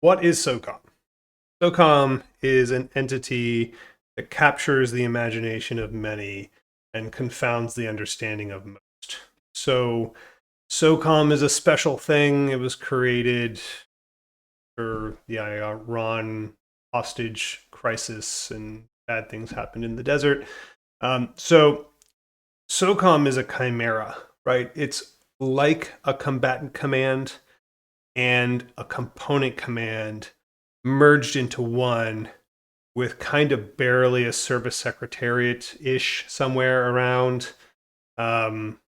What is SOCOM? SOCOM is an entity that captures the imagination of many and confounds the understanding of most. So, SOCOM is a special thing. It was created for the Iran hostage crisis, and bad things happened in the desert. So, SOCOM is a chimera, right? It's like a combatant command and a component command merged into one with kind of barely a service secretariat ish somewhere around, um,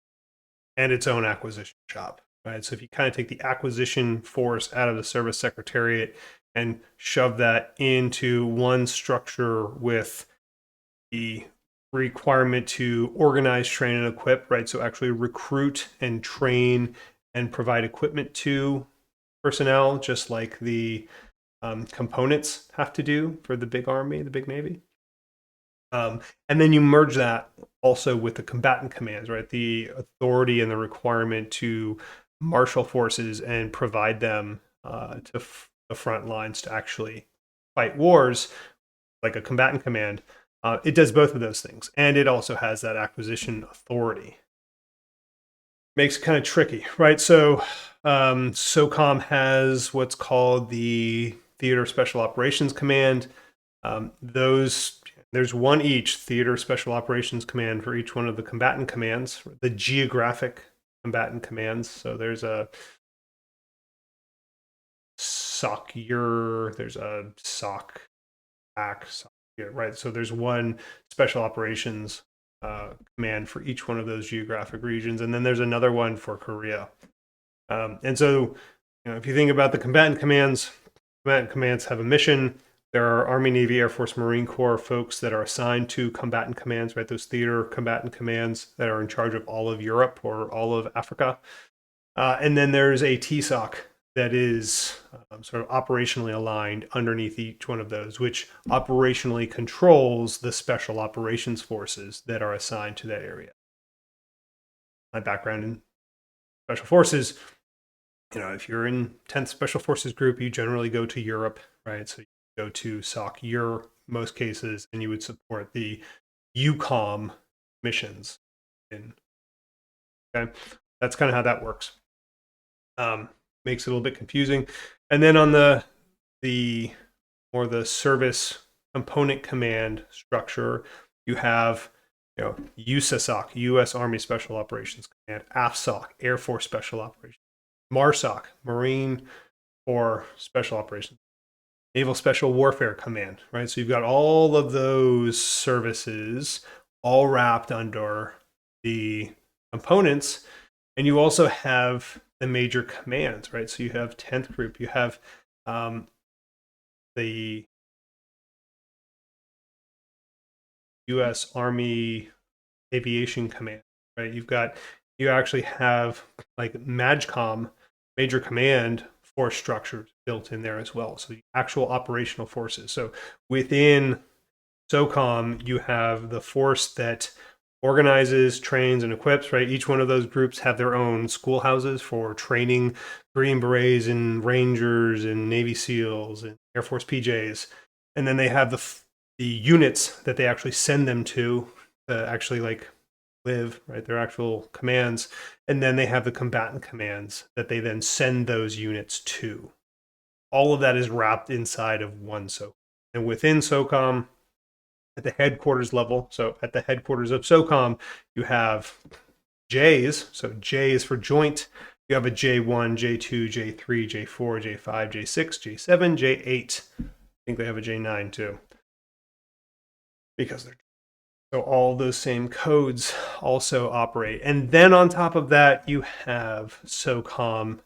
and its own acquisition shop. Right. So if you kind of take the acquisition force out of the service secretariat and shove that into one structure with the requirement to organize, train, and equip, right? So actually recruit and train and provide equipment to personnel, just like the components have to do for the big army, the big navy. And then you merge that also with the combatant commands, right? The authority and the requirement to marshal forces and provide them to the front lines to actually fight wars, like a combatant command. It does both of those things, and it also has that acquisition authority. Makes it kind of tricky, right? So, SOCOM has what's called the Theater Special Operations Command. Those There's one each theater special operations command for each one of the combatant commands, the geographic combatant commands. So there's a SOCUR, there's a SOC AC, right? So there's one special operations command for each one of those geographic regions, and then there's another one for Korea. And so, if you think about the combatant commands have a mission. There are Army, Navy, Air Force, Marine Corps folks that are assigned to combatant commands, right? Those theater combatant commands that are in charge of all of Europe or all of Africa. And then there's a TSOC that is sort of operationally aligned underneath each one of those, which operationally controls the special operations forces that are assigned to that area. My background in special forces, if you're in 10th Special Forces Group, you generally go to Europe, right? So you go to SOC most cases, and you would support the EUCOM missions. Okay, that's kind of how that works. Makes it a little bit confusing. And then on the service component command structure, you have USASOC, U.S. Army Special Operations Command, AFSOC, Air Force Special Operations, MARSOC, Marine Corps Special Operations, Naval Special Warfare Command, right? So you've got all of those services all wrapped under the components, and you also have the major commands, right? So you have 10th Group, you have the U.S. Army Aviation Command, right? You actually have like MAJCOM, Major Command force structures built in there as well. So the actual operational forces. So within SOCOM, you have the force that organizes, trains, and equips, right? Each one of those groups have their own schoolhouses for training Green Berets and Rangers and Navy SEALs and Air Force PJs. And then they have the units that they actually send them to actually like live, right? Their actual commands. And then they have the combatant commands that they then send those units to. All of that is wrapped inside of one SOCOM. And within SOCOM, at the headquarters level, so at the headquarters of SOCOM, you have J's. So J is for joint. You have a J1, J2, J3, J4, J5, J6, J7, J8. I think they have a J9 too. Because they're so all those same codes also operate. And then on top of that, you have SOCOM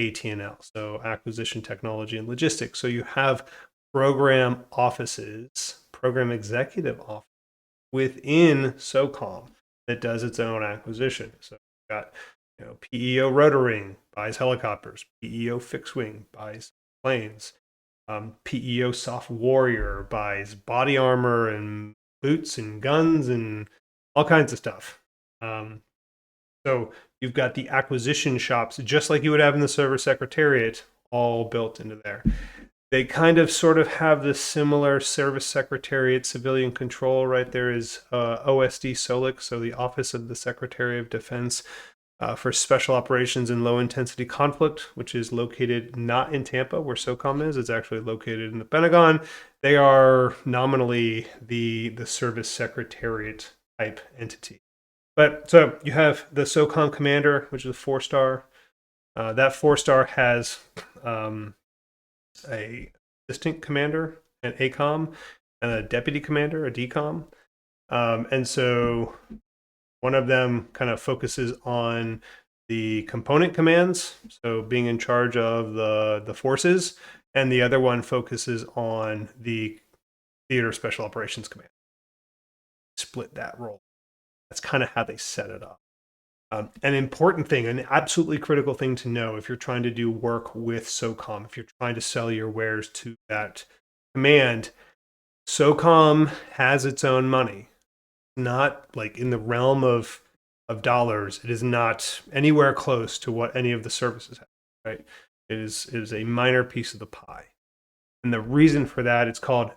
AT&L, so Acquisition Technology and Logistics. So you have program offices, program executive office within SOCOM that does its own acquisition. So you've got PEO Rotoring buys helicopters, PEO Fixed Wing buys planes, PEO Soft Warrior buys body armor and boots and guns and all kinds of stuff. So you've got the acquisition shops, just like you would have in the server secretariat, all built into there. They kind of sort of have this similar service secretariat civilian control, right? There is OSD SOLIC, so the Office of the Secretary of Defense for Special Operations and Low Intensity Conflict, which is located not in Tampa, where SOCOM is. It's actually located in the Pentagon. They are nominally the service secretariat type entity. But so you have the SOCOM commander, which is a 4-star. That 4-star has a assistant commander, an ACOM, and a deputy commander, a DCOM. And so one of them kind of focuses on the component commands, so being in charge of the forces, and the other one focuses on the theater special operations command. Split that role. That's kind of how they set it up. An important thing, an absolutely critical thing to know if you're trying to do work with SOCOM, if you're trying to sell your wares to that command, SOCOM has its own money. Not like in the realm of dollars. It is not anywhere close to what any of the services have, right? It is a minor piece of the pie. And the reason for that, it's called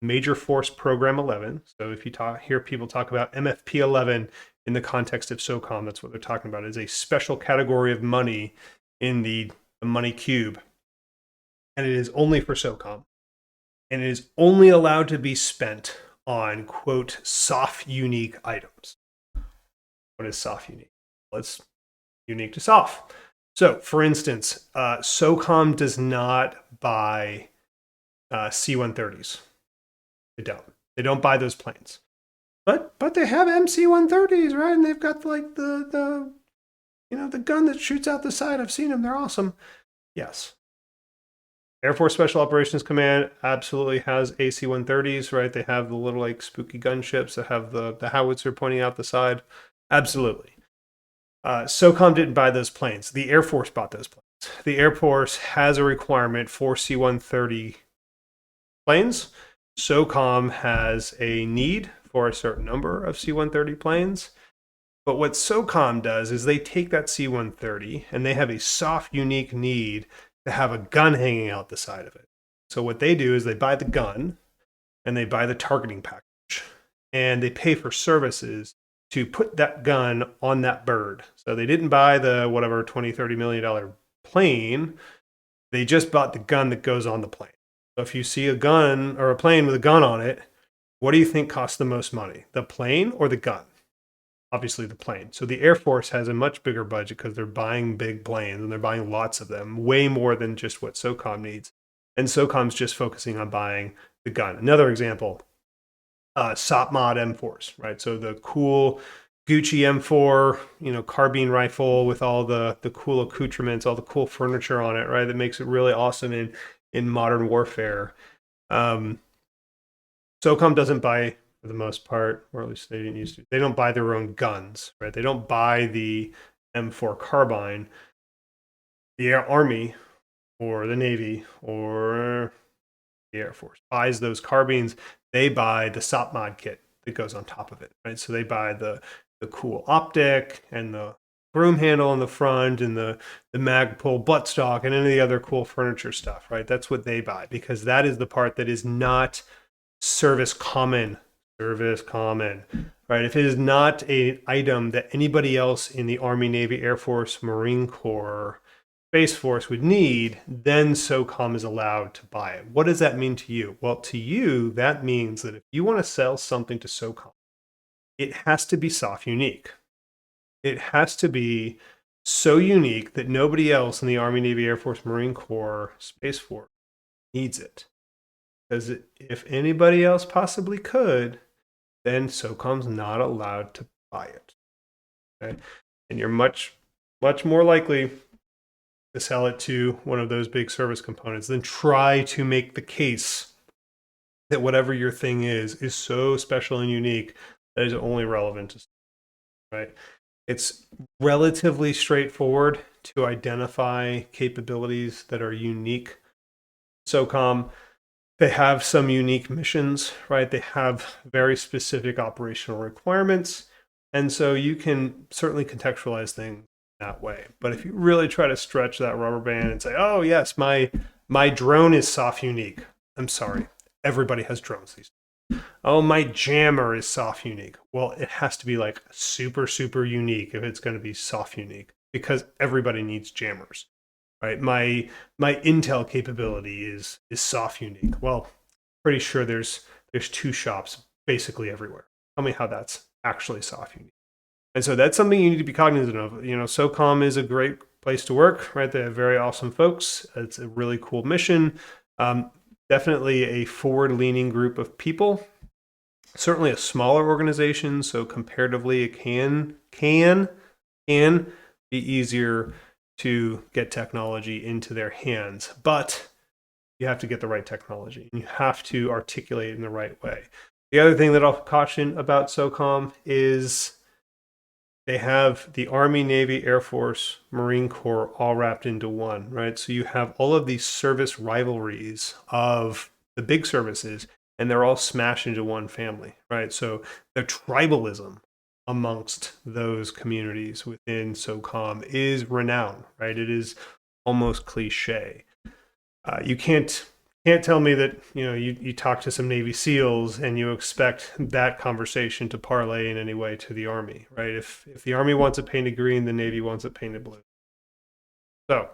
Major Force Program 11. So if you hear people talk about MFP 11 in the context of SOCOM, that's what they're talking about, is a special category of money in the money cube. And it is only for SOCOM. And it is only allowed to be spent on, quote, soft unique items. What is soft unique? Well, it's unique to soft. So, for instance, SOCOM does not buy C-130s. They don't. They don't buy those planes. But they have MC-130s, right? And they've got like the gun that shoots out the side. I've seen them. They're awesome. Yes. Air Force Special Operations Command absolutely has AC-130s, right? They have the little like spooky gunships that have the howitzer pointing out the side. Absolutely. SOCOM didn't buy those planes. The Air Force bought those planes. The Air Force has a requirement for C-130 planes. SOCOM has a need for a certain number of C-130 planes. But what SOCOM does is they take that C-130 and they have a soft, unique need to have a gun hanging out the side of it. So what they do is they buy the gun and they buy the targeting package and they pay for services to put that gun on that bird. So they didn't buy the whatever $20-30 million plane. They just bought the gun that goes on the plane. So if you see a gun or a plane with a gun on it, what do you think costs the most money? The plane or the gun? Obviously the plane. So the Air Force has a much bigger budget because they're buying big planes and they're buying lots of them, way more than just what SOCOM needs. And SOCOM's just focusing on buying the gun. Another example, SOPMOD M4s, right? So the cool Gucci M4, carbine rifle with all the cool accoutrements, all the cool furniture on it, right? That makes it really awesome in modern warfare. SOCOM doesn't buy, for the most part, or at least they didn't used to. They don't buy their own guns, right? They don't buy the M4 carbine. The Army or the Navy or the Air Force buys those carbines. They buy the SOPMOD kit that goes on top of it, right? So they buy the cool optic and the broom handle on the front and the Magpul buttstock and any of the other cool furniture stuff, right? That's what they buy because that is the part that is not service common, right? If it is not an item that anybody else in the Army, Navy, Air Force, Marine Corps, Space Force would need, then SOCOM is allowed to buy it. What does that mean to you? Well, to you, that means that if you want to sell something to SOCOM, it has to be soft unique. It has to be so unique that nobody else in the Army, Navy, Air Force, Marine Corps, Space Force needs it. Because if anybody else possibly could, then SOCOM's not allowed to buy it. Okay? And you're much, much more likely to sell it to one of those big service components than try to make the case that whatever your thing is so special and unique that is only relevant to, right? It's relatively straightforward to identify capabilities that are unique. SOCOM, they have some unique missions, right? They have very specific operational requirements. And so you can certainly contextualize things that way. But if you really try to stretch that rubber band and say, oh, yes, my My drone is soft unique. I'm sorry. Everybody has drones these days. Oh, my jammer is soft unique. Well, it has to be like super, super unique if it's going to be soft unique because everybody needs jammers, right? My Intel capability is soft unique. Well, pretty sure there's two shops basically everywhere. Tell me how that's actually soft unique. And so that's something you need to be cognizant of. You know, SOCOM is a great place to work, right? They have very awesome folks. It's a really cool mission. Definitely a forward-leaning group of people. Certainly a smaller organization, so comparatively it can be easier to get technology into their hands. But you have to get the right technology and you have to articulate it in the right way. The other thing that I'll caution about SOCOM is they have the Army, Navy, Air Force, Marine Corps all wrapped into one, right? So you have all of these service rivalries of the big services, and they're all smashed into one family, right? So the tribalism amongst those communities within SOCOM is renowned, right? It is almost cliche. You can't tell me that you talk to some Navy SEALs and you expect that conversation to parlay in any way to the Army, right? If the Army wants it painted green, the Navy wants it painted blue. So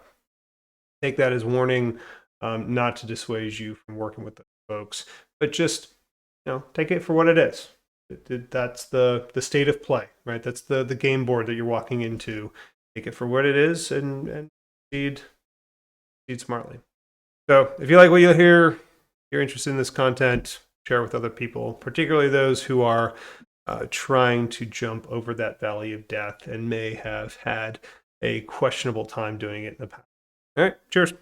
take that as warning, not to dissuade you from working with the folks, but just take it for what it is. That's the state of play, right? That's the game board that you're walking into. Take it for what it is and proceed smartly. So if you like what you'll hear, you're interested in this content, share it with other people, particularly those who are trying to jump over that valley of death and may have had a questionable time doing it in the past. All right, cheers.